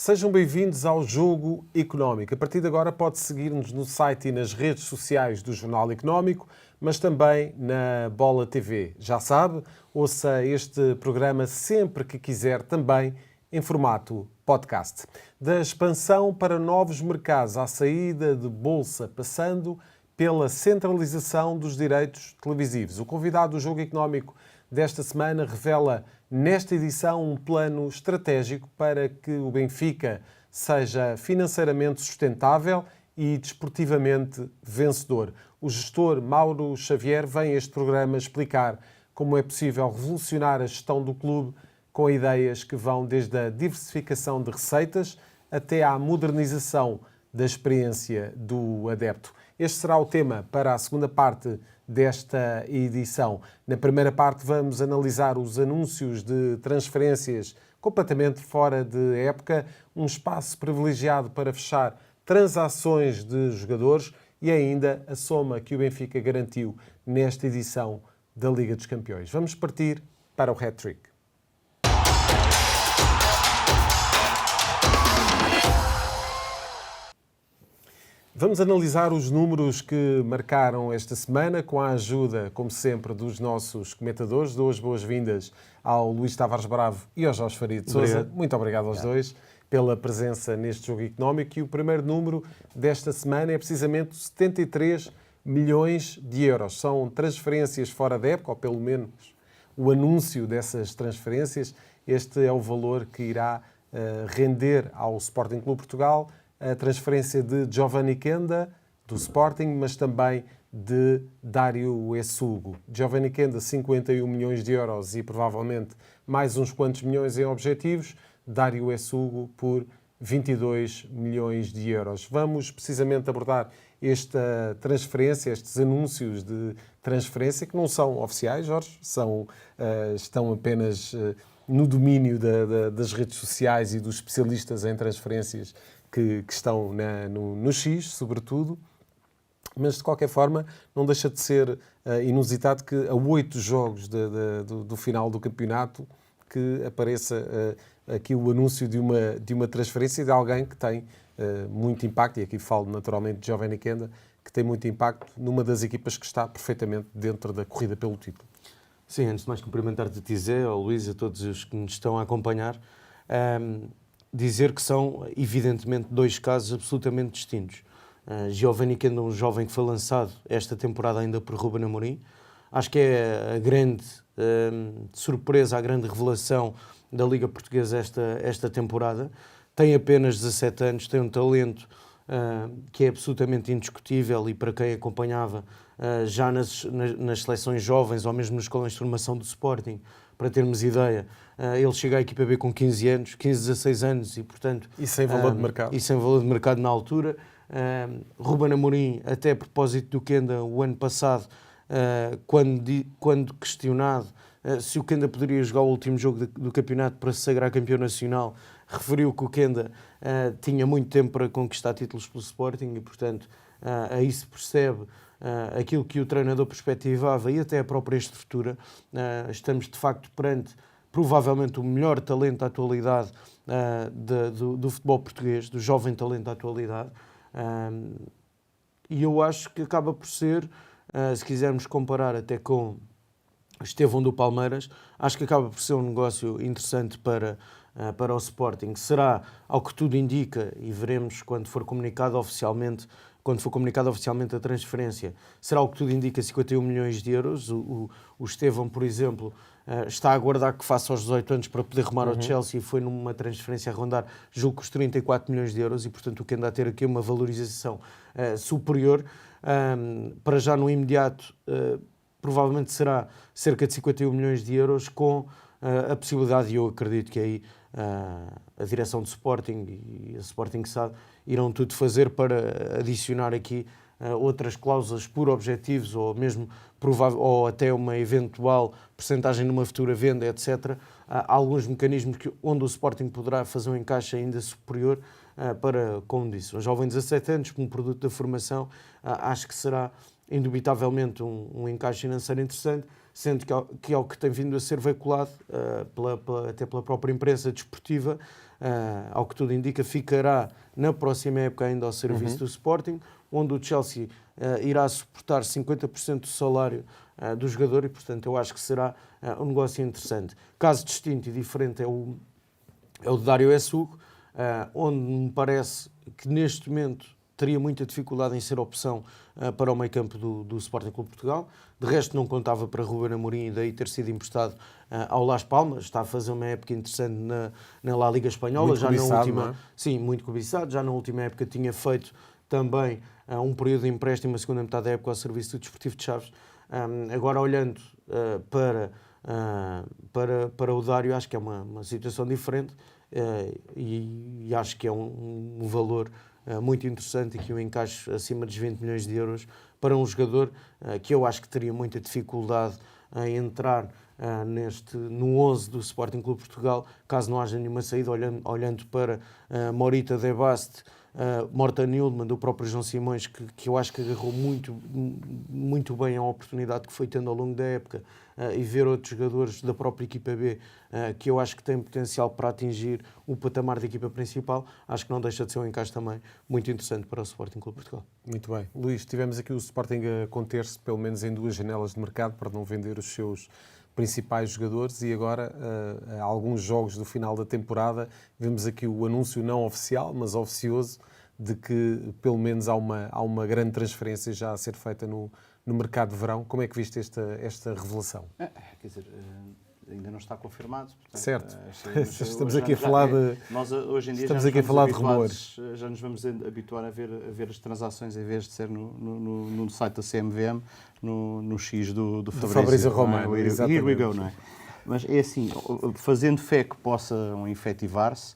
Sejam bem-vindos ao Jogo Económico. A partir de agora pode seguir-nos no site e nas redes sociais do Jornal Económico, mas também na Bola TV. Já sabe, ouça este programa sempre que quiser, também em formato podcast. Da expansão para novos mercados à saída de bolsa, passando pela centralização dos direitos televisivos. O convidado do Jogo Económico desta semana revela nesta edição um plano estratégico para que o Benfica seja financeiramente sustentável e desportivamente vencedor. O gestor Mauro Xavier vem a este programa explicar como é possível revolucionar a gestão do clube com ideias que vão desde a diversificação de receitas até à modernização da experiência do adepto. Este será o tema para a segunda parte desta edição. Na primeira parte vamos analisar os anúncios de transferências completamente fora de época, um espaço privilegiado para fechar transações de jogadores e ainda a soma que o Benfica garantiu nesta edição da Liga dos Campeões. Vamos partir para o hat-trick. Vamos analisar os números que marcaram esta semana com a ajuda, como sempre, dos nossos comentadores. Dou as boas-vindas ao Luís Tavares Bravo e ao Jorge Faria de Sousa. Muito obrigado aos dois pela presença neste Jogo Económico. E o primeiro número desta semana é precisamente 73 milhões de euros. São transferências fora da época, ou pelo menos o anúncio dessas transferências. Este é o valor que irá render ao Sporting Clube Portugal a transferência de Giovanni Kenda, do Sporting, mas também de Dário Essugo. Giovanni Kenda, 51 milhões de euros e provavelmente mais uns quantos milhões em objetivos. Dário Essugo por 22 milhões de euros. Vamos precisamente abordar esta transferência, estes anúncios de transferência, que não são oficiais, Jorge, estão apenas no domínio das redes sociais e dos especialistas em transferências que estão no X, sobretudo, mas de qualquer forma não deixa de ser inusitado que a 8 jogos do final do campeonato que apareça aqui o anúncio de uma transferência de alguém que tem muito impacto, e aqui falo naturalmente de Giovanni Kenda, que tem muito impacto numa das equipas que está perfeitamente dentro da corrida pelo título. Sim, antes de mais cumprimentar-te a ti, Zé, ao Luís, a todos os que nos estão a acompanhar, dizer que são, evidentemente, dois casos absolutamente distintos. Giovanni Kenda, um jovem que foi lançado esta temporada ainda por Ruben Amorim. Acho que é a grande surpresa, a grande revelação da Liga Portuguesa esta temporada. Tem apenas 17 anos, tem um talento que é absolutamente indiscutível e para quem acompanhava já nas seleções jovens ou mesmo nas escolas de formação do Sporting, para termos ideia, ele chega à equipa B com 15 anos, 15, 16 anos e, portanto... E sem valor de mercado. E sem valor de mercado na altura. Ruben Amorim, até a propósito do Kenda, o ano passado, quando questionado se o Kenda poderia jogar o último jogo do campeonato para se sagrar campeão nacional, referiu que o Kenda tinha muito tempo para conquistar títulos pelo Sporting e, portanto, aí se percebe aquilo que o treinador perspectivava e até a própria estrutura. Estamos, de facto, perante provavelmente o melhor talento da atualidade do futebol português, do jovem talento da atualidade. E eu acho que acaba por ser, se quisermos comparar até com Estevão do Palmeiras, acho que acaba por ser um negócio interessante para o Sporting. Será, ao que tudo indica, e veremos quando for comunicado oficialmente a transferência, será, ao que tudo indica, 51 milhões de euros. O Estevão, por exemplo, está a aguardar que faça aos 18 anos para poder rumar ao Chelsea e foi numa transferência a rondar, julgo, os 34 milhões de euros e, portanto, o que anda a ter aqui uma valorização superior. Para já, no imediato, provavelmente será cerca de 51 milhões de euros, com a possibilidade, e eu acredito que aí a direção do Sporting e a Sporting SAD irão tudo fazer para adicionar aqui outras cláusulas por objetivos ou mesmo ou até uma eventual percentagem numa futura venda, etc. Há alguns mecanismos onde o Sporting poderá fazer um encaixe ainda superior para, como disse, um jovem de 17 anos como produto da formação. Acho que será indubitavelmente um encaixe financeiro interessante. sendo que é o que tem vindo a ser veiculado até pela própria imprensa desportiva. Ao que tudo indica, ficará na próxima época ainda ao serviço do Sporting, onde o Chelsea irá suportar 50% do salário do jogador e, portanto, eu acho que será um negócio interessante. Caso distinto e diferente é o de Dário Essugo, onde me parece que neste momento teria muita dificuldade em ser opção para o meio-campo do Sporting Clube de Portugal. De resto, não contava para Ruben Amorim e daí ter sido emprestado ao Las Palmas. Está a fazer uma época interessante na La Liga Espanhola. Muito cobiçado, na última, não é? Sim, muito cobiçado. Já na última época tinha feito também um período de empréstimo, a segunda metade da época, ao serviço do Desportivo de Chaves. Agora, olhando para o Dário, acho que é uma situação diferente e acho que é um valor muito interessante e que o encaixe acima dos 20 milhões de euros para um jogador que eu acho que teria muita dificuldade em entrar no 11 do Sporting Clube de Portugal, caso não haja nenhuma saída, olhando para Morita De Baste, Morten Yilmaz, do próprio João Simões, que eu acho que agarrou muito bem a oportunidade que foi tendo ao longo da época, e ver outros jogadores da própria equipa B que eu acho que têm potencial para atingir o patamar da equipa principal, acho que não deixa de ser um encaixe também muito interessante para o Sporting Clube de Portugal. Muito bem. Luís, tivemos aqui o Sporting a conter-se pelo menos em 2 janelas de mercado para não vender os seus principais jogadores e agora, a alguns jogos do final da temporada, vemos aqui o anúncio não oficial, mas oficioso, de que pelo menos há uma grande transferência já a ser feita no mercado de verão. Como é que viste esta revelação? Quer dizer, ainda não está confirmado. Portanto, certo. Estamos hoje aqui a falar de... Nós hoje em dia estamos já aqui a falar de rumores. Já nos vamos habituar a ver as transações em vez de ser no site da CMVM, no X do Fabrício Romano. Here we go, não é? Mas é assim, fazendo fé que possam efetivar-se,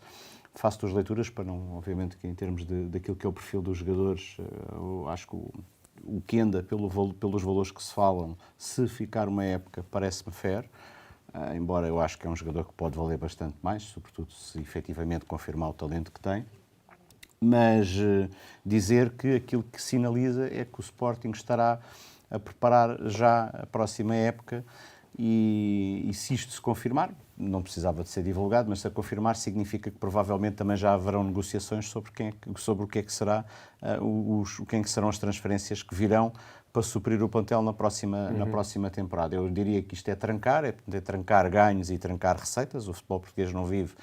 faço duas leituras para não, obviamente, que em termos daquilo que é o perfil dos jogadores, eu acho que o Kenda, pelos valores que se falam, se ficar uma época, parece-me fair, embora eu acho que é um jogador que pode valer bastante mais, sobretudo se efetivamente confirmar o talento que tem. Mas dizer que aquilo que sinaliza é que o Sporting estará a preparar já a próxima época e se isto se confirmar, não precisava de ser divulgado, mas se a confirmar significa que provavelmente também já haverão negociações sobre o que é que será, quem que serão as transferências que virão para suprir o plantel na próxima temporada. Eu diria que isto é trancar ganhos e trancar receitas. O futebol português não vive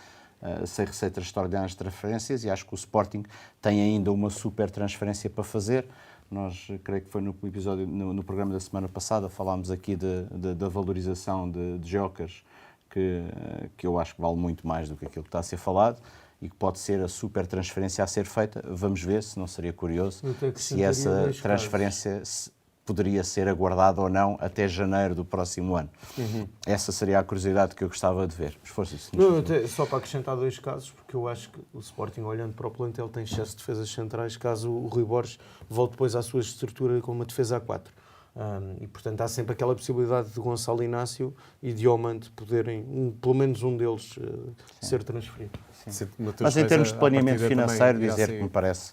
sem receitas extraordinárias de transferências e acho que o Sporting tem ainda uma super transferência para fazer. Nós, creio que foi no episódio, no programa da semana passada, falámos aqui da valorização de jokers, que eu acho que vale muito mais do que aquilo que está a ser falado e que pode ser a super transferência a ser feita. Vamos ver, se não seria curioso, se essa transferência poderia ser aguardada ou não até janeiro do próximo ano. Essa seria a curiosidade que eu gostava de ver. Só para acrescentar 2 casos, porque eu acho que o Sporting, olhando para o plantel, tem excesso de defesas centrais, caso o Rui Borges volte depois à sua estrutura com uma defesa a 4. E, portanto, há sempre aquela possibilidade de Gonçalo Inácio e de Diomante poderem, pelo menos um deles, ser transferido. Mas em termos de planeamento financeiro, dizer que me parece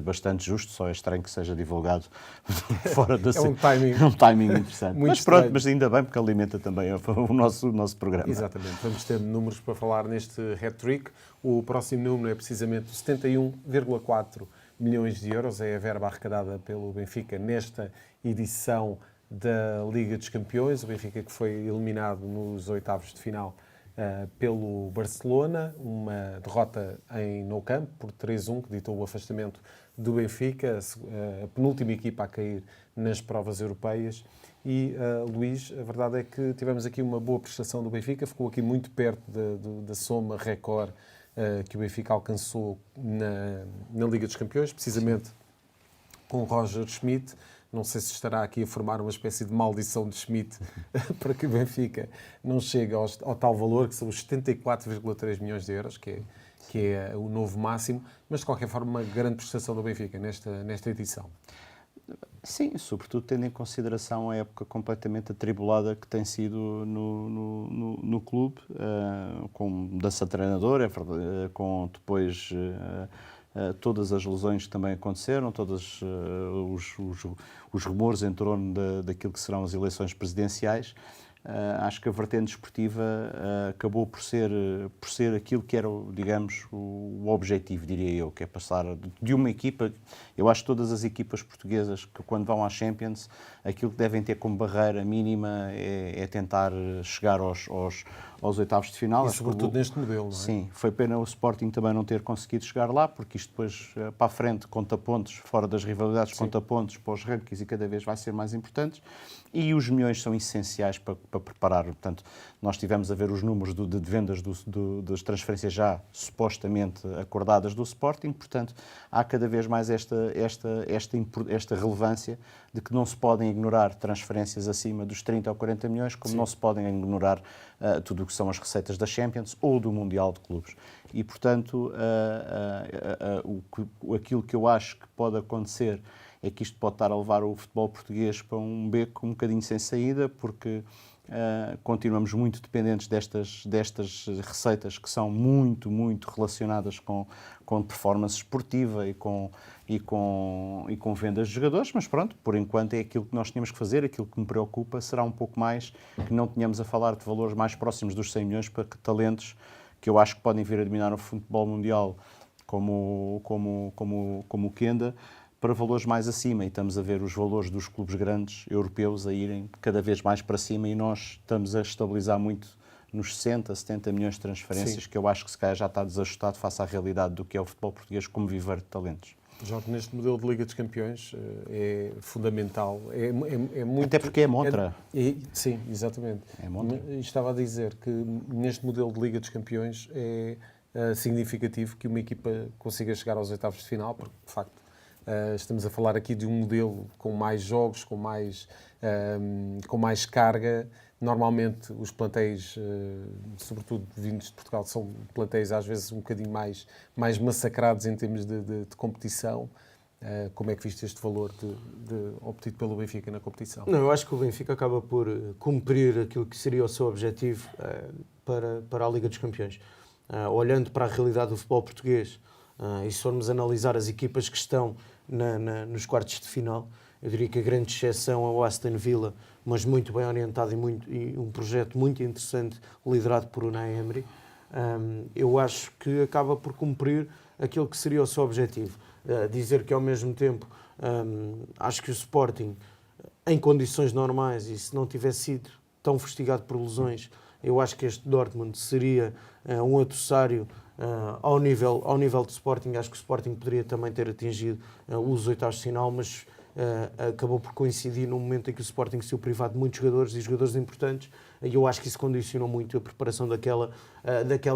bastante justo, só é estranho que seja divulgado fora da É um timing interessante. Muito mas pronto, estranho. mas ainda bem, porque alimenta também o nosso programa. Exatamente. Vamos ter números para falar neste hat-trick. O próximo número é precisamente 71,4 milhões de euros. É a verba arrecadada pelo Benfica nesta edição da Liga dos Campeões. O Benfica que foi eliminado nos oitavos de final pelo Barcelona, uma derrota em Nou Camp por 3-1, que ditou o afastamento do Benfica, a penúltima equipa a cair nas provas europeias. E, Luís, a verdade é que tivemos aqui uma boa prestação do Benfica, ficou aqui muito perto da soma recorde que o Benfica alcançou na Liga dos Campeões, precisamente com o Roger Schmidt. Não sei se estará aqui a formar uma espécie de maldição de Schmidt para que o Benfica não chegue ao tal valor, que são os 74,3 milhões de euros, que é o novo máximo, mas de qualquer forma uma grande prestação do Benfica nesta edição. Sim, sobretudo tendo em consideração a época completamente atribulada que tem sido no clube, com mudança de treinador, com depois todas as lesões que também aconteceram, todos os rumores em torno daquilo que serão as eleições presidenciais. Acho que a vertente desportiva acabou por ser aquilo que era, digamos, o objetivo, diria eu, que é passar de uma equipa. Eu acho que todas as equipas portuguesas que, quando vão à Champions, aquilo que devem ter como barreira mínima é tentar chegar aos oitavos de final. E sobretudo neste modelo, não é? Sim, foi pena o Sporting também não ter conseguido chegar lá, porque isto depois, para a frente, conta pontos, fora das rivalidades, sim, conta pontos para os rankings e cada vez vai ser mais importantes. E os milhões são essenciais para preparar. Portanto, nós tivemos a ver os números de vendas das transferências já supostamente acordadas do Sporting. Portanto, há cada vez mais esta relevância de que não se podem ignorar transferências acima dos 30 ou 40 milhões, como sim, não se podem ignorar tudo o que são as receitas da Champions ou do Mundial de Clubes. E, portanto, aquilo que eu acho que pode acontecer é que isto pode estar a levar o futebol português para um beco um bocadinho sem saída, porque continuamos muito dependentes destas receitas que são muito, muito relacionadas com performance esportiva e com vendas de jogadores, mas pronto, por enquanto é aquilo que nós tínhamos que fazer. Aquilo que me preocupa será um pouco mais que não tenhamos a falar de valores mais próximos dos 100 milhões para que talentos que eu acho que podem vir a dominar o futebol mundial, como o Kenda, para valores mais acima, e estamos a ver os valores dos clubes grandes europeus a irem cada vez mais para cima, e nós estamos a estabilizar muito nos 60, 70 milhões de transferências, sim, que eu acho que se calhar já está desajustado face à realidade do que é o futebol português como viver de talentos. Jorge, neste modelo de Liga dos Campeões é fundamental, é muito... Até porque é montra. Sim, exatamente. É montra. Estava a dizer que neste modelo de Liga dos Campeões é significativo que uma equipa consiga chegar aos oitavos de final, porque, de facto, estamos a falar aqui de um modelo com mais jogos, com mais carga. Normalmente os plantéis, sobretudo vindos de Portugal, são plantéis às vezes um bocadinho mais massacrados em termos de competição. Como é que viste este valor obtido pelo Benfica na competição? Não, eu acho que o Benfica acaba por cumprir aquilo que seria o seu objetivo para a Liga dos Campeões. Olhando para a realidade do futebol português, e se formos analisar as equipas que estão nos quartos de final, eu diria que a grande exceção é o Aston Villa, mas muito bem orientado e um projeto muito interessante liderado por Unai Emery. Eu acho que acaba por cumprir aquilo que seria o seu objetivo. Dizer que ao mesmo tempo acho que o Sporting, em condições normais, e se não tivesse sido tão fustigado por lesões, eu acho que este Dortmund seria um adversário ao nível do Sporting. Acho que o Sporting poderia também ter atingido os oitavos de final, mas acabou por coincidir num momento em que o Sporting se viu privado de muitos jogadores e jogadores importantes, e eu acho que isso condicionou muito a preparação daquela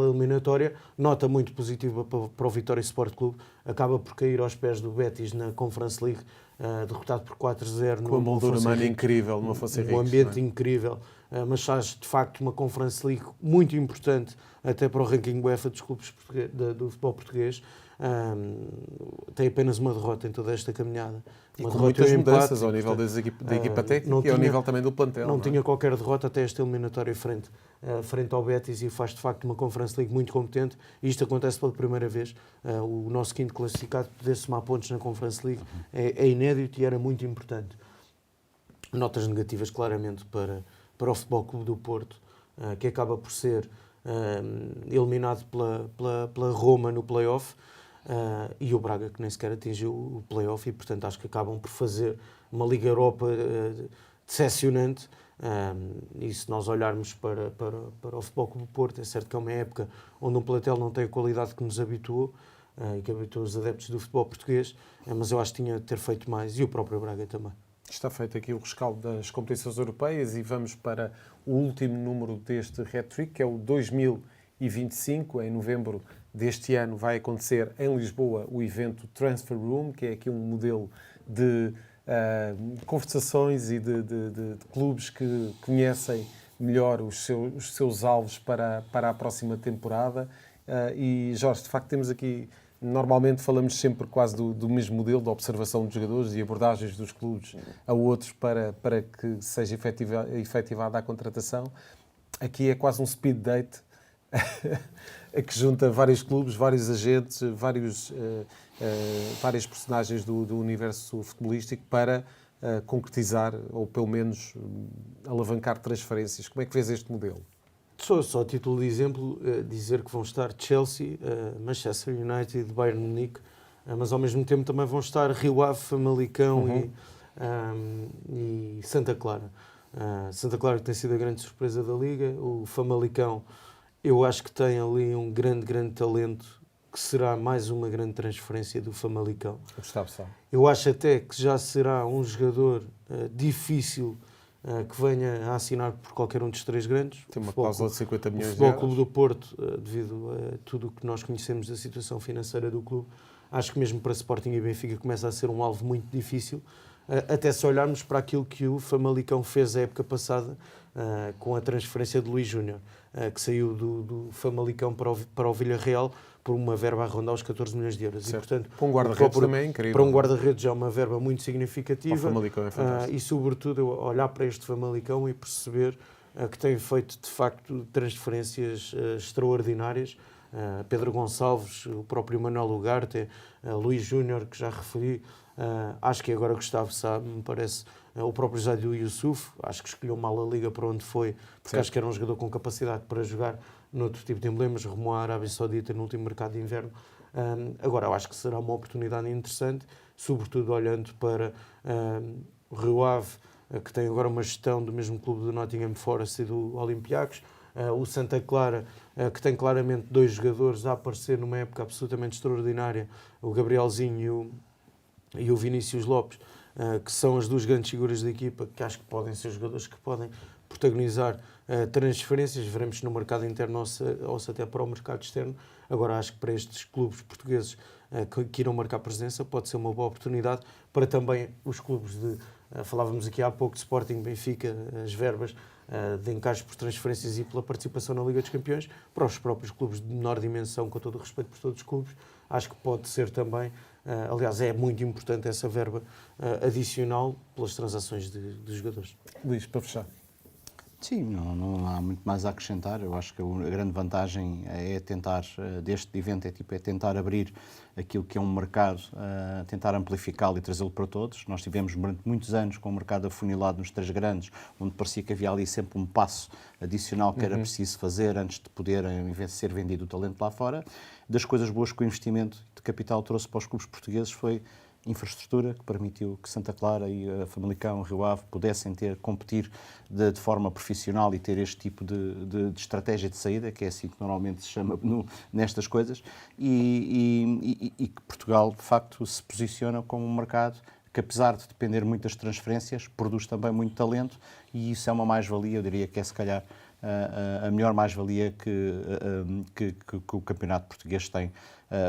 eliminatória. Nota muito positiva para o Vitória Sport Clube, acaba por cair aos pés do Betis na Conference League, derrotado por 4-0. Com uma moldura humana incrível, numa Fonte Henriques. Um ambiente incrível, mas faz de facto uma Conference League muito importante até para o ranking UEFA dos clubes do futebol português. Tem apenas uma derrota em toda esta caminhada. E com muitas mudanças ao nível da equipa técnica e ao nível também do plantel. Não tinha qualquer derrota até esta eliminatória frente ao Betis, e faz de facto uma Conference League muito competente, e isto acontece pela primeira vez. O nosso quinto classificado poder somar pontos na Conference League é inédito e era muito importante. Notas negativas claramente para o Futebol Clube do Porto, que acaba por ser eliminado pela Roma no play-off, e o Braga, que nem sequer atingiu o play-off, e portanto acho que acabam por fazer uma Liga Europa decepcionante. E se nós olharmos para o Futebol Clube do Porto, é certo que é uma época onde um plantel não tem a qualidade que nos habituou e que habituou os adeptos do futebol português, mas eu acho que tinha de ter feito mais, e o próprio Braga também. Está feito aqui o rescaldo das competições europeias e vamos para o último número deste hat-trick, que é o 2025. Em novembro deste ano vai acontecer em Lisboa o evento Transfer Room, que é aqui um modelo de conversações e de clubes que conhecem melhor os seus alvos para a próxima temporada. E, Jorge, de facto temos aqui... Normalmente falamos sempre quase do mesmo modelo de observação dos jogadores e abordagens dos clubes a outros para que seja efetivada a contratação. Aqui é quase um speed date que junta vários clubes, vários agentes, várias personagens do universo futebolístico para concretizar ou pelo menos alavancar transferências. Como é que vês este modelo? Só a título de exemplo, dizer que vão estar Chelsea, Manchester United, Bayern Munique, mas ao mesmo tempo também vão estar Rio Ave, Famalicão e Santa Clara. Santa Clara que tem sido a grande surpresa da Liga, o Famalicão eu acho que tem ali um grande talento que será mais uma grande transferência do Famalicão. Gustavo Sá. Eu acho até que já será um jogador difícil que venha a assinar por qualquer um dos três grandes. Tem uma cláusula de 50 milhões de euros. O euros. Futebol Clube do Porto, devido a tudo o que nós conhecemos da situação financeira do clube, acho que mesmo para Sporting e Benfica começa a ser um alvo muito difícil, até se olharmos para aquilo que o Famalicão fez a época passada com a transferência de Luís Júnior, que saiu do Famalicão para o Villarreal por uma verba a rondar os 14 milhões de euros. Certo. E, portanto, para um guarda-redes também é incrível. Para um guarda-redes é uma verba muito significativa. O Famalicão é fantástico. E, sobretudo, olhar para este Famalicão e perceber que tem feito, de facto, transferências extraordinárias. Pedro Gonçalves, o próprio Manuel Ugarte, Luís Júnior, que já referi, acho que agora Gustavo Sá, me parece, o próprio Zádio Yusuf, acho que escolheu mal a Liga para onde foi, porque acho que era um jogador com capacidade para jogar noutro tipo de emblemas, rumou à Arábia Saudita no último mercado de inverno. Agora, eu acho que será uma oportunidade interessante, sobretudo olhando para o Rio Ave, que tem agora uma gestão do mesmo clube do Nottingham Forest e do Olympiacos, o Santa Clara, que tem claramente dois jogadores a aparecer numa época absolutamente extraordinária, o Gabrielzinho e o Vinícius Lopes, que são as duas grandes figuras da equipa, que acho que podem ser jogadores que podem protagonizar transferências, veremos no mercado interno ou se até para o mercado externo. Agora acho que para estes clubes portugueses que irão marcar presença pode ser uma boa oportunidade para também os clubes falávamos aqui há pouco de Sporting, Benfica, as verbas de encaixe por transferências e pela participação na Liga dos Campeões, para os próprios clubes de menor dimensão, com todo o respeito por todos os clubes, acho que pode ser também, aliás é muito importante essa verba adicional pelas transações de jogadores. Luís, para fechar. Sim, não há muito mais a acrescentar. Eu acho que a grande vantagem é tentar, deste evento, é tentar abrir aquilo que é um mercado, tentar amplificá-lo e trazê-lo para todos. Nós tivemos durante muitos anos com o mercado afunilado nos três grandes, onde parecia que havia ali sempre um passo adicional que era preciso fazer antes de poder ser vendido o talento lá fora. Das coisas boas que o investimento de capital trouxe para os clubes portugueses foi infraestrutura, que permitiu que Santa Clara e a Famalicão, Rio Ave, pudessem competir de forma profissional e ter este tipo de estratégia de saída, que é assim que normalmente se chama nestas coisas, e que Portugal, de facto, se posiciona como um mercado que, apesar de depender muito das transferências, produz também muito talento, e isso é uma mais-valia, eu diria que é, se calhar, a melhor mais-valia que o campeonato português tem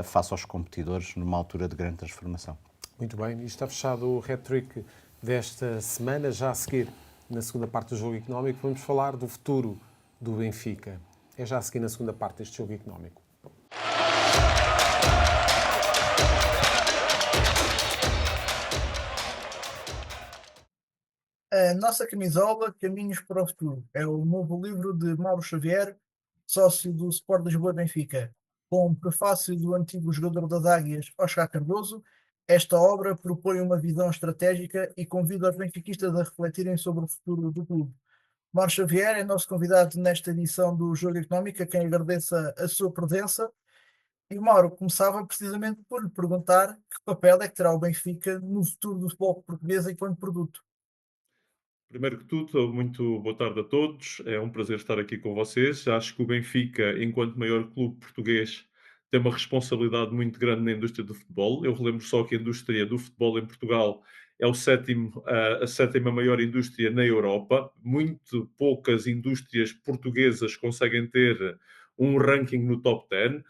face aos competidores numa altura de grande transformação. Muito bem, e está fechado o hat-trick desta semana. Já a seguir, na segunda parte do Jogo Económico, vamos falar do futuro do Benfica. É já a seguir na segunda parte deste Jogo Económico. A nossa camisola, Caminhos para o Futuro, é o novo livro de Mauro Xavier, sócio do Sport Lisboa Benfica. Com o prefácio do antigo jogador das Águias, Óscar Cardoso, esta obra propõe uma visão estratégica e convida os benfiquistas a refletirem sobre o futuro do clube. Mauro Xavier é nosso convidado nesta edição do Jogo Económico, a quem agradeço a sua presença. E Mauro, começava precisamente por lhe perguntar que papel é que terá o Benfica no futuro do futebol português enquanto produto. Primeiro que tudo, muito boa tarde a todos. É um prazer estar aqui com vocês. Acho que o Benfica, enquanto maior clube português, tem uma responsabilidade muito grande na indústria do futebol. Eu relembro só que a indústria do futebol em Portugal é a sétima maior indústria na Europa. Muito poucas indústrias portuguesas conseguem ter um ranking no top 10.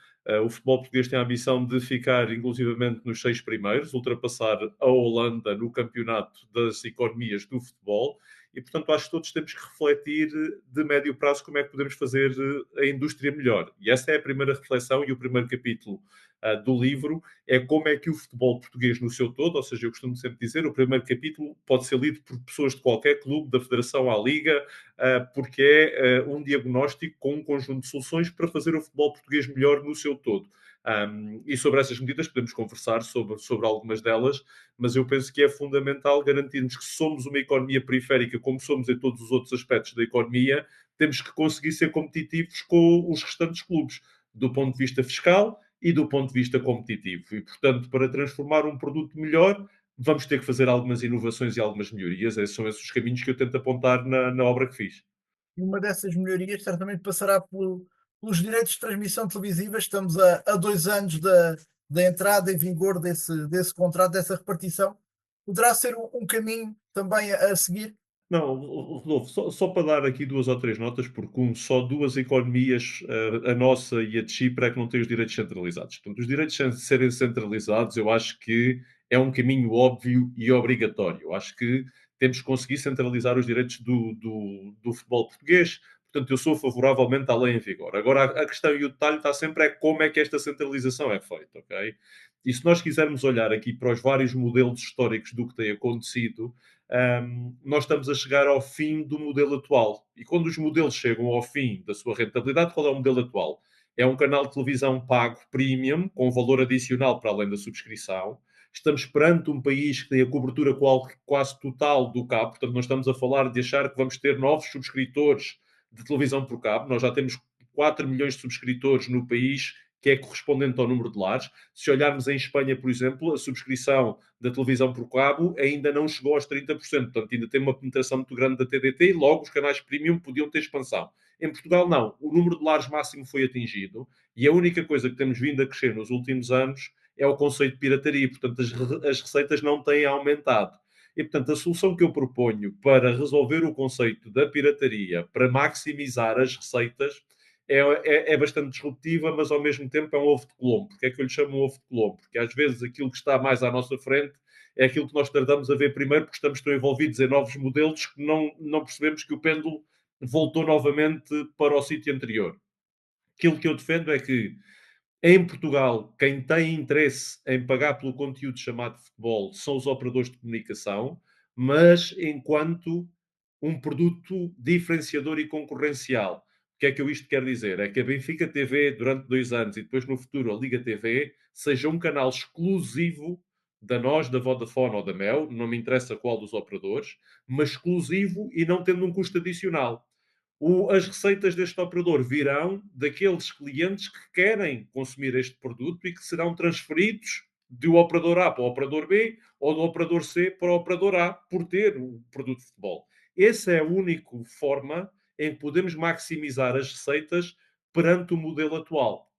O futebol português tem a ambição de ficar, inclusivamente, nos 6 primeiros, ultrapassar a Holanda no campeonato das economias do futebol. e, portanto, acho que todos temos que refletir de médio prazo como é que podemos fazer a indústria melhor. E essa é a primeira reflexão e o primeiro capítulo do livro, é como é que o futebol português no seu todo, ou seja, eu costumo sempre dizer, o primeiro capítulo pode ser lido por pessoas de qualquer clube, da Federação à Liga, porque é um diagnóstico com um conjunto de soluções para fazer o futebol português melhor no seu todo. E sobre essas medidas podemos conversar sobre algumas delas, mas eu penso que é fundamental garantirmos que se somos uma economia periférica, como somos em todos os outros aspectos da economia, temos que conseguir ser competitivos com os restantes clubes, do ponto de vista fiscal e do ponto de vista competitivo. E, portanto, para transformar um produto melhor, vamos ter que fazer algumas inovações e algumas melhorias. São esses os caminhos que eu tento apontar na obra que fiz. E uma dessas melhorias certamente passará pelos direitos de transmissão televisiva. Estamos a 2 anos da entrada em vigor desse contrato, dessa repartição. Poderá ser um caminho também a seguir? Não, Rodolfo, só para dar aqui 2 ou 3 notas, porque só 2 economias, a nossa e a de Chipre, é que não têm os direitos centralizados. Portanto, os direitos serem centralizados, eu acho que é um caminho óbvio e obrigatório. Eu acho que temos que conseguir centralizar os direitos do futebol português. Portanto, eu sou favoravelmente à lei em vigor. Agora, a questão e o detalhe está sempre é como é que esta centralização é feita, ok? E se nós quisermos olhar aqui para os vários modelos históricos do que tem acontecido, nós estamos a chegar ao fim do modelo atual. E quando os modelos chegam ao fim da sua rentabilidade, qual é o modelo atual? É um canal de televisão pago premium, com valor adicional para além da subscrição. Estamos perante um país que tem a cobertura quase total do cabo, portanto, não estamos a falar de achar que vamos ter novos subscritores de televisão por cabo. Nós já temos 4 milhões de subscritores no país, que é correspondente ao número de lares. Se olharmos em Espanha, por exemplo, a subscrição da televisão por cabo ainda não chegou aos 30%, portanto ainda tem uma penetração muito grande da TDT e logo os canais premium podiam ter expansão. Em Portugal não, o número de lares máximo foi atingido e a única coisa que temos vindo a crescer nos últimos anos é o conceito de pirataria, portanto as receitas não têm aumentado. E, portanto, a solução que eu proponho para resolver o conceito da pirataria, para maximizar as receitas, é bastante disruptiva, mas ao mesmo tempo é um ovo de Colombo. Porque é que eu lhe chamo um ovo de Colombo? Porque às vezes aquilo que está mais à nossa frente é aquilo que nós tardamos a ver primeiro, porque estamos tão envolvidos em novos modelos que não percebemos que o pêndulo voltou novamente para o sítio anterior. Aquilo que eu defendo é que em Portugal, quem tem interesse em pagar pelo conteúdo chamado futebol são os operadores de comunicação, mas enquanto um produto diferenciador e concorrencial. O que é que isto quer dizer? É que a Benfica TV, durante 2 anos, e depois no futuro a Liga TV, seja um canal exclusivo da nós, da Vodafone ou da Mel, não me interessa qual dos operadores, mas exclusivo e não tendo um custo adicional. As receitas deste operador virão daqueles clientes que querem consumir este produto e que serão transferidos do operador A para o operador B ou do operador C para o operador A por ter o produto de futebol. Essa é a única forma em que podemos maximizar as receitas perante o modelo atual.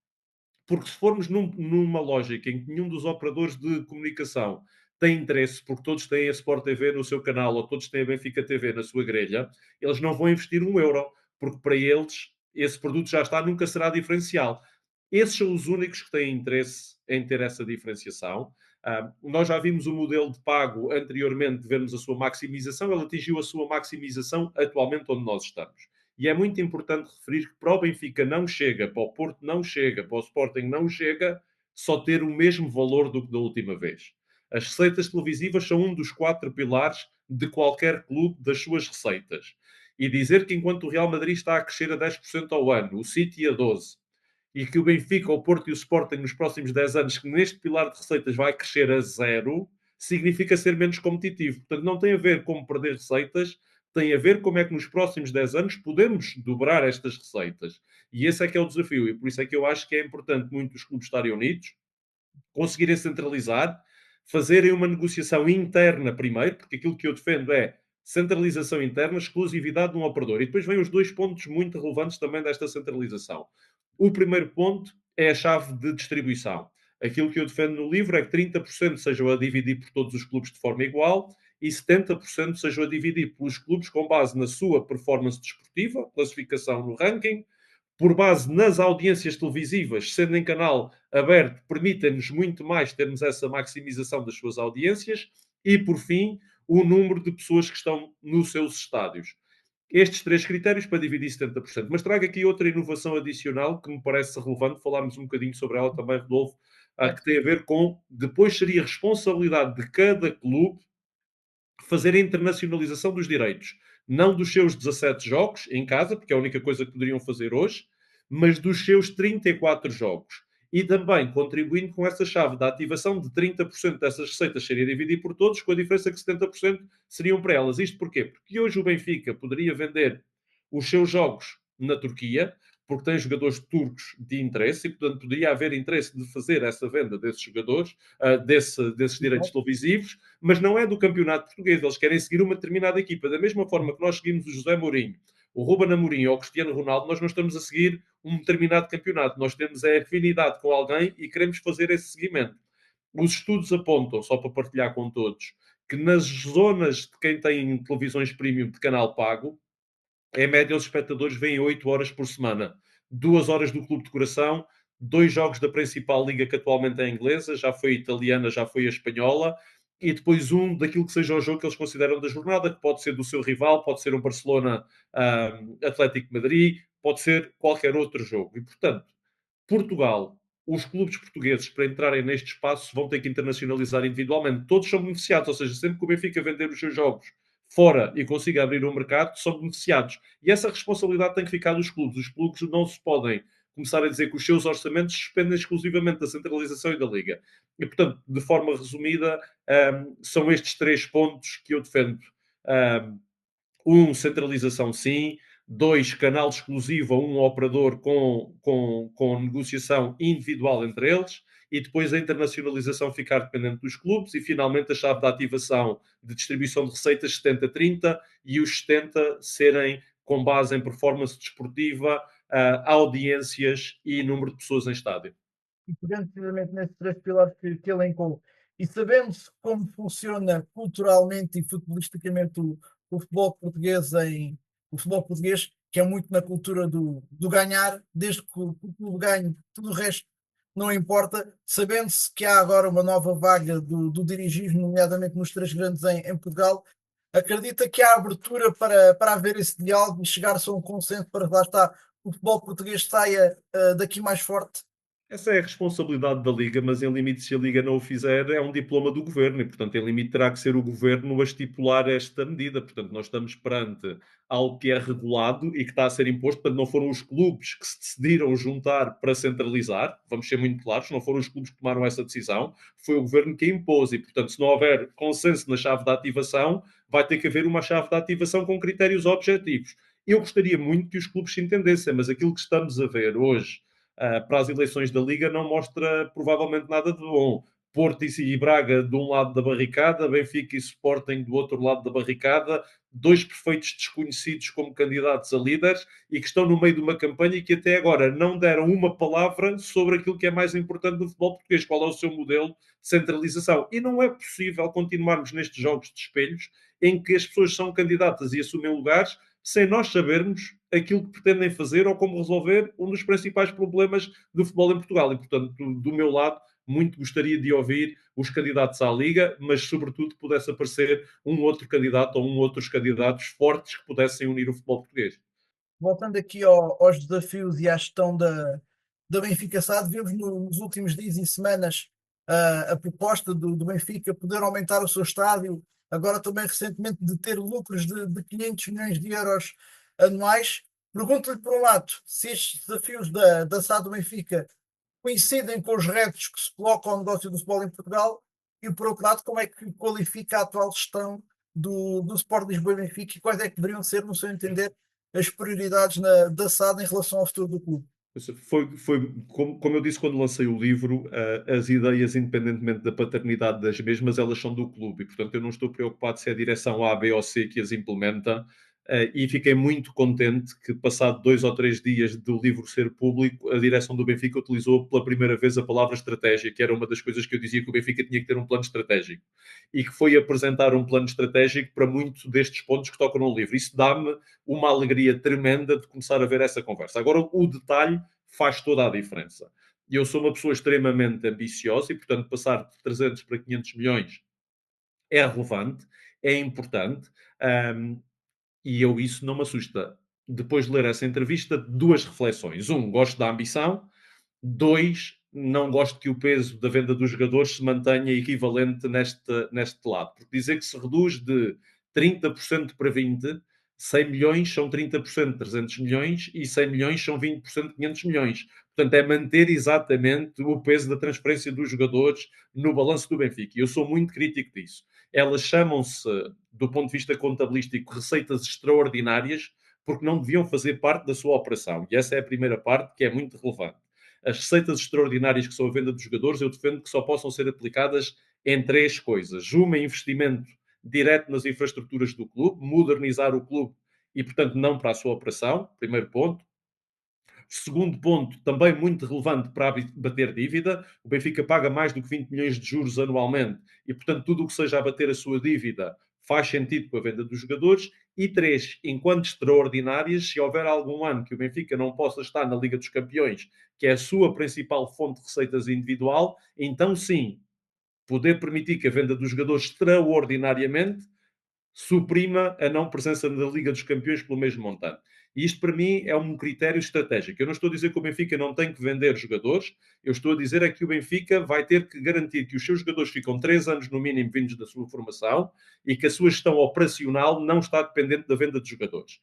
Porque se formos numa lógica em que nenhum dos operadores de comunicação tem interesse, porque todos têm a Sport TV no seu canal ou todos têm a Benfica TV na sua grelha, eles não vão investir um euro, porque para eles esse produto já está, nunca será diferencial. Esses são os únicos que têm interesse em ter essa diferenciação. Nós já vimos o modelo de pago anteriormente, de vermos a sua maximização, ele atingiu a sua maximização atualmente onde nós estamos. E é muito importante referir que para o Benfica não chega, para o Porto não chega, para o Sporting não chega, só ter o mesmo valor do que da última vez. As receitas televisivas são um dos 4 pilares de qualquer clube das suas receitas. E dizer que enquanto o Real Madrid está a crescer a 10% ao ano, o City a 12%, e que o Benfica, o Porto e o Sporting nos próximos 10 anos, que neste pilar de receitas vai crescer a 0, significa ser menos competitivo. Portanto, não tem a ver com perder receitas, tem a ver como é que nos próximos 10 anos podemos dobrar estas receitas. E esse é que é o desafio. E por isso é que eu acho que é importante muito os clubes estarem unidos, conseguirem centralizar, fazerem uma negociação interna primeiro, porque aquilo que eu defendo é centralização interna, exclusividade de um operador. E depois vêm os 2 pontos muito relevantes também desta centralização. O primeiro ponto é a chave de distribuição. Aquilo que eu defendo no livro é que 30% sejam a dividir por todos os clubes de forma igual e 70% sejam a dividir pelos clubes com base na sua performance desportiva, classificação no ranking, por base nas audiências televisivas, sendo em canal aberto, permitem-nos muito mais termos essa maximização das suas audiências e, por fim, o número de pessoas que estão nos seus estádios. Estes 3 critérios para dividir 70%. Mas trago aqui outra inovação adicional que me parece relevante, falámos um bocadinho sobre ela também, Rodolfo, que tem a ver com, depois seria responsabilidade de cada clube fazer a internacionalização dos direitos. Não dos seus 17 jogos em casa, porque é a única coisa que poderiam fazer hoje, mas dos seus 34 jogos. E também contribuindo com essa chave da ativação de 30% dessas receitas serem divididas por todos, com a diferença que 70% seriam para elas. Isto porquê? Porque hoje o Benfica poderia vender os seus jogos na Turquia, porque tem jogadores turcos de interesse, e portanto poderia haver interesse de fazer essa venda desses jogadores, desses direitos televisivos, mas não é do campeonato português. Eles querem seguir uma determinada equipa. Da mesma forma que nós seguimos o José Mourinho, o Ruben Amorim ou o Cristiano Ronaldo, nós não estamos a seguir um determinado campeonato. Nós temos a afinidade com alguém e queremos fazer esse seguimento. Os estudos apontam, só para partilhar com todos, que nas zonas de quem tem televisões premium de canal pago, em média, os espectadores vêm 8 horas por semana. 2 horas do Clube de Coração, 2 jogos da principal liga que atualmente é a inglesa, já foi a italiana, já foi a espanhola, e depois um daquilo que seja o jogo que eles consideram da jornada, que pode ser do seu rival, pode ser um Barcelona Atlético de Madrid, pode ser qualquer outro jogo. E, portanto, Portugal, os clubes portugueses, para entrarem neste espaço, vão ter que internacionalizar individualmente. Todos são beneficiados, ou seja, sempre que o Benfica vender os seus jogos fora e consiga abrir um mercado, são beneficiados. E essa responsabilidade tem que ficar dos clubes. Os clubes não se podem começar a dizer que os seus orçamentos dependem exclusivamente da centralização e da Liga. E, portanto, de forma resumida, são estes 3 pontos que eu defendo. Centralização sim. 2, canal exclusivo a um operador com negociação individual entre eles. E depois a internacionalização ficar dependente dos clubes. E finalmente a chave da ativação de distribuição de receitas 70-30 e os 70 serem com base em performance desportiva, audiências e número de pessoas em estádio. E pegando precisamente nesses 3 pilares que elencou, e sabendo-se como funciona culturalmente e futbolisticamente o futebol português o futebol português, que é muito na cultura do ganhar, desde que o clube ganhe, tudo o resto não importa, sabendo-se que há agora uma nova vaga do dirigismo, nomeadamente nos 3 grandes em Portugal, acredita que há abertura para haver esse diálogo e chegar-se a um consenso para que lá está, o futebol português saia daqui mais forte. Essa é a responsabilidade da Liga, mas em limite, se a Liga não o fizer, é um diploma do Governo e, portanto, em limite terá que ser o Governo a estipular esta medida. Portanto, nós estamos perante algo que é regulado e que está a ser imposto. Portanto, não foram os clubes que se decidiram juntar para centralizar, vamos ser muito claros, não foram os clubes que tomaram essa decisão, foi o Governo que impôs. E, portanto, se não houver consenso na chave da ativação, vai ter que haver uma chave da ativação com critérios objetivos. Eu gostaria muito que os clubes se entendessem, mas aquilo que estamos a ver hoje para as eleições da Liga não mostra provavelmente nada de bom. Porto e Braga de um lado da barricada, Benfica e Sporting do outro lado da barricada, 2 perfeitos desconhecidos como candidatos a líderes e que estão no meio de uma campanha e que até agora não deram uma palavra sobre aquilo que é mais importante no futebol português, qual é o seu modelo de centralização. E não é possível continuarmos nestes jogos de espelhos em que as pessoas são candidatas e assumem lugares sem nós sabermos aquilo que pretendem fazer ou como resolver um dos principais problemas do futebol em Portugal. E, portanto, do meu lado, muito gostaria de ouvir os candidatos à Liga, mas, sobretudo, pudesse aparecer um outro candidato ou outros candidatos fortes que pudessem unir o futebol português. Voltando aqui aos desafios e à gestão da Benfica SAD, vimos nos últimos dias e semanas a proposta do Benfica poder aumentar o seu estádio, agora também recentemente de ter lucros de 500 milhões de euros anuais. Pergunto-lhe, por um lado, se estes desafios da SAD do Benfica coincidem com os retos que se colocam ao negócio do futebol em Portugal e, por outro lado, como é que qualifica a atual gestão do Sport Lisboa e Benfica e quais é que deveriam ser, no seu entender, as prioridades da SAD em relação ao futuro do clube? Foi como eu disse quando lancei o livro, as ideias, independentemente da paternidade das mesmas, elas são do clube e, portanto, eu não estou preocupado se é a direção A, B ou C que as implementa. E fiquei muito contente que, passado 2 ou 3 dias do livro ser público, a direção do Benfica utilizou pela primeira vez a palavra estratégia, que era uma das coisas que eu dizia que o Benfica tinha que ter um plano estratégico. E que foi apresentar um plano estratégico para muitos destes pontos que tocam no livro. Isso dá-me uma alegria tremenda de começar a ver essa conversa. Agora, o detalhe faz toda a diferença. Eu sou uma pessoa extremamente ambiciosa e, portanto, passar de 300 para 500 milhões é relevante, é importante, um, e eu isso não me assusta. Depois de ler essa entrevista, duas reflexões. Um, gosto da ambição. Dois, não gosto que o peso da venda dos jogadores se mantenha equivalente neste lado. Porque dizer que se reduz de 30% para 20%, 100 milhões são 30% 300 milhões e 100 milhões são 20% 500 milhões. Portanto, é manter exatamente o peso da transferência dos jogadores no balanço do Benfica. E eu sou muito crítico disso. Elas chamam-se, do ponto de vista contabilístico, receitas extraordinárias, porque não deviam fazer parte da sua operação. E essa é a primeira parte que é muito relevante. As receitas extraordinárias que são a venda dos jogadores, eu defendo que só possam ser aplicadas em três coisas. Uma, investimento direto nas infraestruturas do clube, modernizar o clube e, portanto, não para a sua operação, primeiro ponto. Segundo ponto, também muito relevante para bater dívida, o Benfica paga mais do que 20 milhões de juros anualmente e, portanto, tudo o que seja a bater a sua dívida faz sentido com a venda dos jogadores. E três, enquanto extraordinárias, se houver algum ano que o Benfica não possa estar na Liga dos Campeões, que é a sua principal fonte de receitas individual, então sim, poder permitir que a venda dos jogadores extraordinariamente suprima a não presença na Liga dos Campeões pelo mesmo montante. E isto, para mim, é um critério estratégico. Eu não estou a dizer que o Benfica não tem que vender jogadores, eu estou a dizer é que o Benfica vai ter que garantir que os seus jogadores ficam 3 anos no mínimo vindos da sua formação e que a sua gestão operacional não está dependente da venda de jogadores.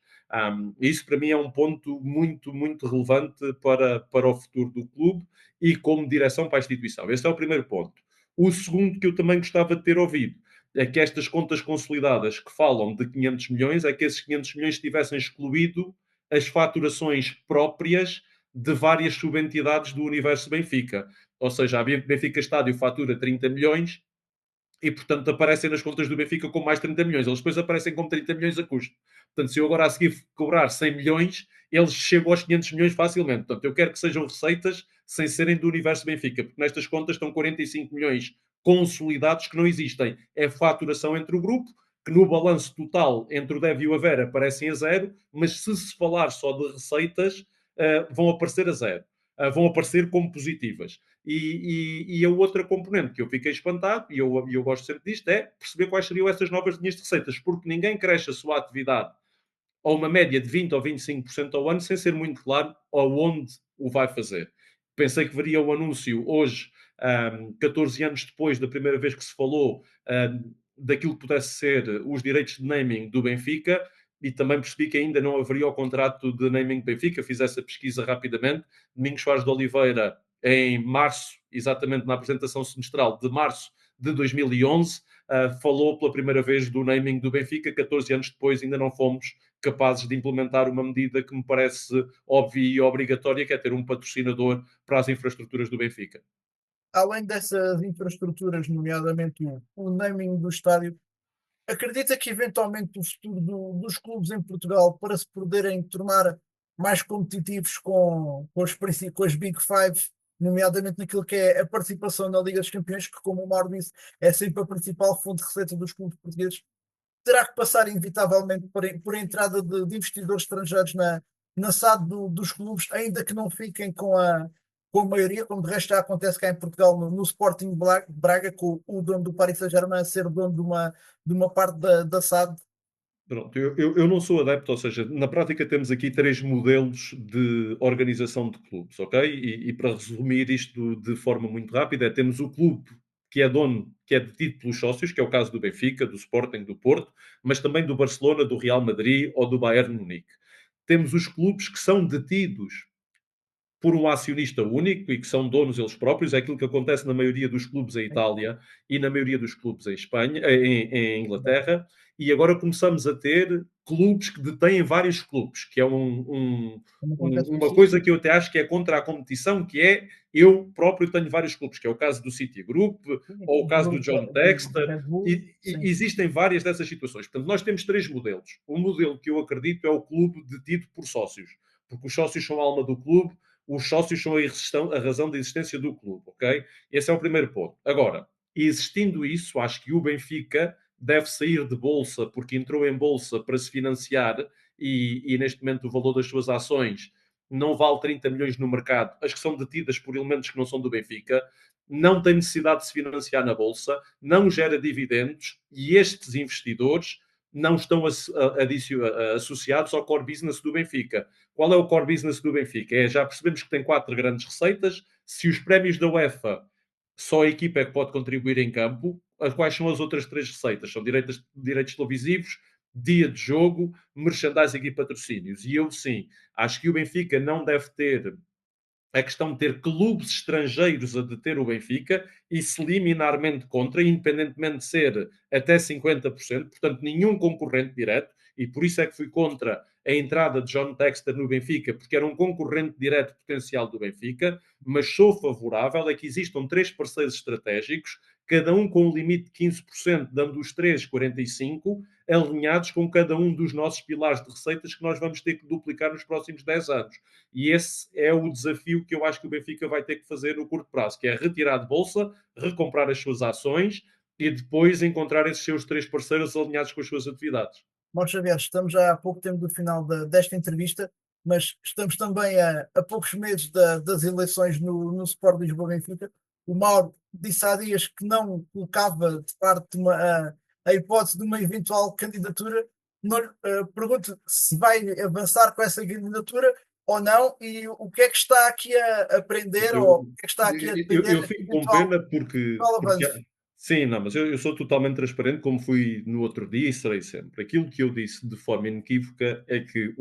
Isso, para mim, é um ponto muito, muito relevante para o futuro do clube e como direção para a instituição. Esse é o primeiro ponto. O segundo que eu também gostava de ter ouvido é que estas contas consolidadas que falam de 500 milhões, é que esses 500 milhões tivessem excluído as faturações próprias de várias subentidades do universo Benfica. Ou seja, a Benfica Estádio fatura 30 milhões e, portanto, aparecem nas contas do Benfica com mais 30 milhões. Eles depois aparecem com 30 milhões a custo. Portanto, se eu agora a seguir cobrar 100 milhões, eles chegam aos 500 milhões facilmente. Portanto, eu quero que sejam receitas sem serem do universo Benfica, porque nestas contas estão 45 milhões consolidados que não existem. É faturação entre o grupo, que no balanço total entre o Dev e o Avera aparecem a zero, mas se falar só de receitas, vão aparecer a zero. Vão aparecer como positivas. E a outra componente que eu fiquei espantado, e eu gosto sempre disto, é perceber quais seriam essas novas linhas de receitas, porque ninguém cresce a sua atividade a uma média de 20% ou 25% ao ano sem ser muito claro aonde o vai fazer. Pensei que veria o anúncio hoje, 14 anos depois da primeira vez que se falou daquilo que pudesse ser os direitos de naming do Benfica, e também percebi que ainda não haveria o contrato de naming do Benfica. Fiz essa pesquisa rapidamente. Domingos Soares de Oliveira, em março, exatamente na apresentação semestral de março de 2011, falou pela primeira vez do naming do Benfica. 14 anos depois ainda não fomos capazes de implementar uma medida que me parece óbvia e obrigatória, que é ter um patrocinador para as infraestruturas do Benfica. Além dessas infraestruturas, nomeadamente o naming do estádio, acredita que eventualmente o futuro dos clubes em Portugal, para se poderem tornar mais competitivos com as Big Five, nomeadamente naquilo que é a participação na Liga dos Campeões, que, como o Mauro disse, é sempre a principal fonte de receita dos clubes portugueses, terá que passar inevitavelmente por a entrada de investidores estrangeiros na SAD dos clubes, ainda que não fiquem com a maioria, como de resto já acontece cá em Portugal no Sporting Braga, com o dono do Paris Saint-Germain a ser dono de uma parte da SAD. Pronto, eu não sou adepto, ou seja, na prática temos aqui três modelos de organização de clubes, ok? E para resumir isto de forma muito rápida, temos o clube que é dono, que é detido pelos sócios, que é o caso do Benfica, do Sporting, do Porto, mas também do Barcelona, do Real Madrid ou do Bayern Munique. Temos os clubes que são detidos por um acionista único e que são donos eles próprios, é aquilo que acontece na maioria dos clubes em Itália e na maioria dos clubes em Espanha, em Inglaterra, e agora começamos a ter clubes que detêm vários clubes, que é Como acontece no uma City. coisa que eu até acho que é contra a competição, que é eu próprio tenho vários clubes, que é o caso do City Group ou o caso do John Do Texter, Red Bull, sim. existem várias dessas situações. Portanto, nós temos três modelos. O modelo que eu acredito é o clube detido por sócios, porque os sócios são a alma do clube, os sócios são a razão da existência do clube, ok? Esse é o primeiro ponto. Agora, existindo isso, acho que o Benfica deve sair de bolsa, porque entrou em bolsa para se financiar e neste momento o valor das suas ações não vale 30 milhões no mercado, as que são detidas por elementos que não são do Benfica, não tem necessidade de se financiar na Bolsa, não gera dividendos e estes investidores não estão associados ao core business do Benfica. Qual é o core business do Benfica? Já percebemos que tem 4 grandes receitas. Se os prémios da UEFA só a equipa é que pode contribuir em campo, quais são as outras 3 receitas? São direitos televisivos, dia de jogo, merchandising e patrocínios. E eu, sim, acho que o Benfica não deve ter a questão de ter clubes estrangeiros a deter o Benfica e se liminarmente contra, independentemente de ser até 50%, portanto, nenhum concorrente direto, e por isso é que fui contra a entrada de John Textor no Benfica, porque era um concorrente direto potencial do Benfica, mas sou favorável a que existam 3 parceiros estratégicos, cada um com um limite de 15%, dando os 3 45%, alinhados com cada um dos nossos pilares de receitas que nós vamos ter que duplicar nos próximos 10 anos. E esse é o desafio que eu acho que o Benfica vai ter que fazer no curto prazo, que é retirar de bolsa, recomprar as suas ações e depois encontrar esses seus 3 parceiros alinhados com as suas atividades. Mauro Xavier, estamos já há pouco tempo do final desta entrevista, mas estamos também a poucos meses das eleições no Sport Lisboa-Benfica. O Mauro disse há dias que não colocava de parte a hipótese de uma eventual candidatura. Não, pergunto se vai avançar com essa candidatura ou não e o que é que está aqui a aprender ou o que é que está aqui a Eu depender fico com eventual pena porque avanço. sim, não, mas eu sou totalmente transparente, como fui no outro dia e serei sempre. Aquilo que eu disse de forma inequívoca é que,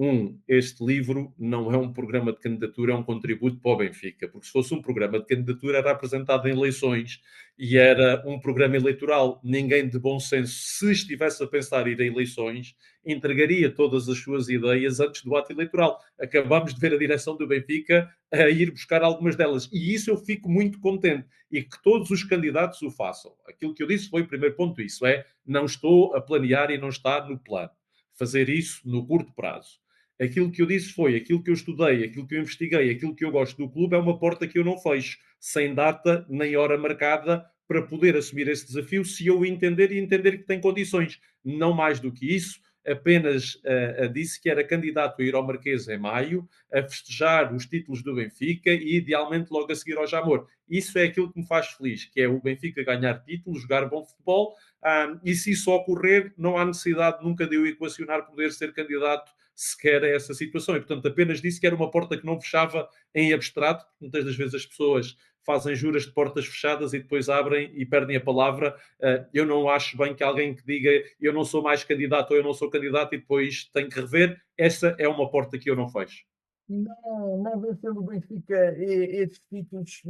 este livro não é um programa de candidatura, é um contributo para o Benfica, porque se fosse um programa de candidatura era apresentado em eleições e era um programa eleitoral. Ninguém de bom senso, se estivesse a pensar ir a eleições, entregaria todas as suas ideias antes do ato eleitoral. Acabamos de ver a direção do Benfica a ir buscar algumas delas. E isso eu fico muito contente. E que todos os candidatos o façam. Aquilo que eu disse foi o primeiro ponto, isso é, não estou a planear e não está no plano. Fazer isso no curto prazo. Aquilo que eu disse foi, aquilo que eu estudei, aquilo que eu investiguei, aquilo que eu gosto do clube é uma porta que eu não fecho, sem data nem hora marcada para poder assumir esse desafio, se eu entender e entender que tem condições. Não mais do que isso, apenas disse que era candidato a ir ao Marquês em maio, a festejar os títulos do Benfica e, idealmente, logo a seguir ao Jamor. Isso é aquilo que me faz feliz, que é o Benfica ganhar títulos, jogar bom futebol, e se isso ocorrer, não há necessidade nunca de eu equacionar poder ser candidato sequer a essa situação. E, portanto, apenas disse que era uma porta que não fechava em abstrato. Muitas das vezes as pessoas fazem juras de portas fechadas e depois abrem e perdem a palavra. Eu não acho bem que alguém que diga eu não sou mais candidato ou eu não sou candidato e depois tem que rever. Essa é uma porta que eu não fecho. Não vencendo o Benfica esses títulos,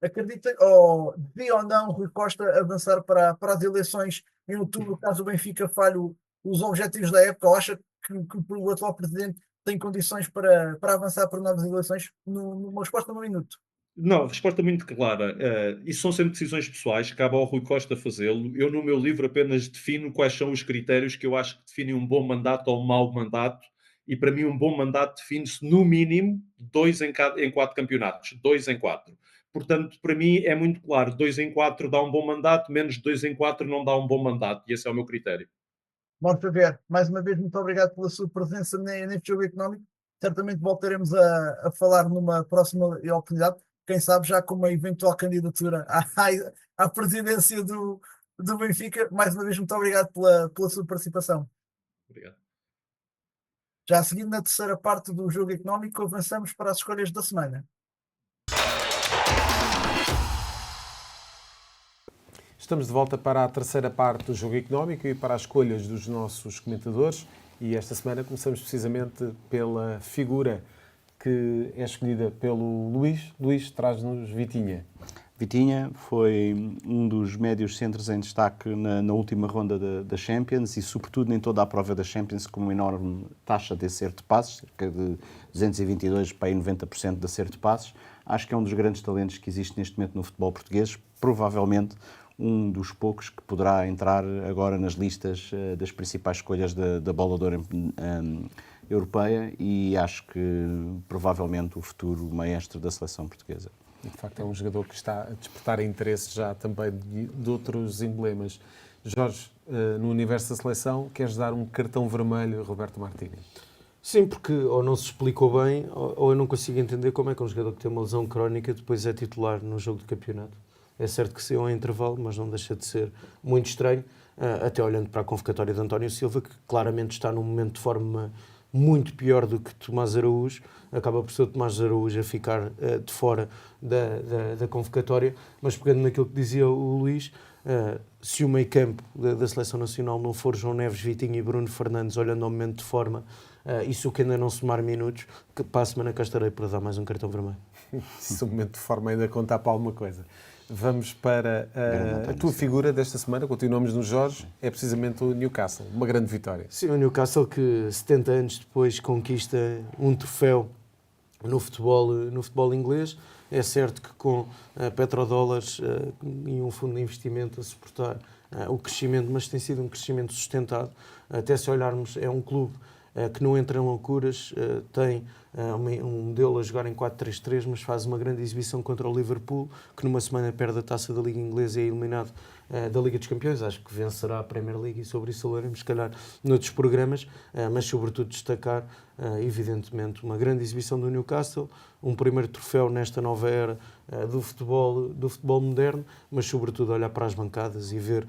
acredita, ou devia ou não Rui Costa avançar para as eleições em outubro, caso o Benfica falhe os objetivos da época, ou acha que o atual presidente tem condições para avançar para novas eleições? Numa resposta no minuto. Não, resposta muito clara. Isso são sempre decisões pessoais, cabe ao Rui Costa fazê-lo. Eu, no meu livro, apenas defino quais são os critérios que eu acho que definem um bom mandato ou um mau mandato. E para mim, um bom mandato define-se, no mínimo, 2 em 4 campeonatos. 2 em 4. Portanto, para mim é muito claro: 2 em 4 dá um bom mandato, menos de 2 em 4 não dá um bom mandato. E esse é o meu critério. Mauro Xavier, mais uma vez, muito obrigado pela sua presença neste jogo económico. Certamente voltaremos a falar numa próxima oportunidade, quem sabe já com uma eventual candidatura à presidência do Benfica. Mais uma vez, muito obrigado pela sua participação. Obrigado. Já seguindo na terceira parte do jogo económico, avançamos para as escolhas da semana. Estamos de volta para a terceira parte do jogo económico e para as escolhas dos nossos comentadores. E esta semana começamos precisamente pela figura que é escolhida pelo Luís. Luís, traz-nos Vitinha. Vitinha foi um dos médios centros em destaque na última ronda da Champions e, sobretudo, em toda a prova da Champions, com uma enorme taxa de acerto de passes, cerca de 222 para aí 90% de acerto de passes. Acho que é um dos grandes talentos que existe neste momento no futebol português, provavelmente um dos poucos que poderá entrar agora nas listas das principais escolhas da Bola de Ouro europeia e acho que provavelmente o futuro maestro da seleção portuguesa. De facto, é um jogador que está a despertar interesse já também de outros emblemas. Jorge, no universo da seleção, queres dar um cartão vermelho a Roberto Martínez? Sim, porque ou não se explicou bem, ou eu não consigo entender como é que um jogador que tem uma lesão crónica depois é titular no jogo de campeonato. É certo que saiu ao intervalo, mas não deixa de ser muito estranho, até olhando para a convocatória de António Silva, que claramente está num momento de forma muito pior do que Tomás Araújo. Acaba por ser o Tomás Araújo a ficar de fora da convocatória, mas pegando naquilo que dizia o Luís, se o meio campo da Seleção Nacional não for João Neves, Vitinho e Bruno Fernandes olhando ao momento de forma, e se o que ainda não somar minutos, que para a semana cá estarei para dar mais um cartão vermelho. Se o momento de forma ainda contar para alguma coisa. Vamos para a tua figura desta semana, continuamos no Jorge, é precisamente o Newcastle, uma grande vitória. Sim, o Newcastle que 70 anos depois conquista um troféu no futebol inglês. É certo que com petrodólares e um fundo de investimento a suportar o crescimento, mas tem sido um crescimento sustentado. Até se olharmos, é um clube que não entra em loucuras, tem um modelo a jogar em 4-3-3, mas faz uma grande exibição contra o Liverpool, que numa semana perde a taça da Liga Inglesa e é eliminado da Liga dos Campeões. Acho que vencerá a Premier League e sobre isso falaremos, se calhar, noutros programas, mas sobretudo destacar, evidentemente, uma grande exibição do Newcastle, um primeiro troféu nesta nova era do futebol moderno, mas sobretudo olhar para as bancadas e ver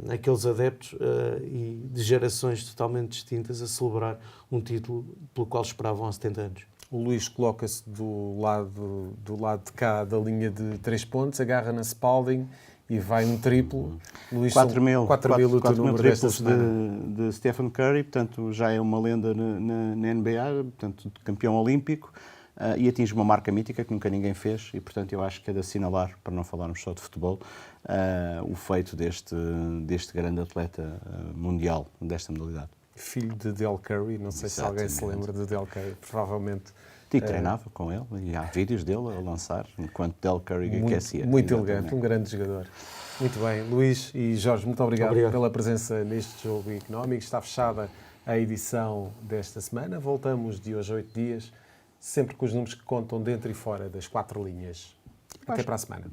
aqueles adeptos e de gerações totalmente distintas a celebrar um título pelo qual esperavam há 70 anos. O Luís coloca-se do lado de cá da linha de 3 pontos, agarra na Spalding e vai um triplo. Luís, 4 mil o teu número desta triplos semana. de Stephen Curry, portanto já é uma lenda na NBA, portanto campeão olímpico, e atinge uma marca mítica que nunca ninguém fez, e portanto eu acho que é de assinalar, para não falarmos só de futebol, o feito deste grande atleta mundial desta modalidade. Filho de Del Curry, não sei se alguém se lembra de Del Curry, provavelmente. E treinava com ele, e há vídeos dele a lançar, enquanto Del Curry aquecia. Muito elegante, um grande jogador. Muito bem, Luís e Jorge, muito obrigado pela presença neste Jogo Económico. Está fechada a edição desta semana. Voltamos de hoje a 8 dias, sempre com os números que contam dentro e fora das 4 linhas. Até para a semana.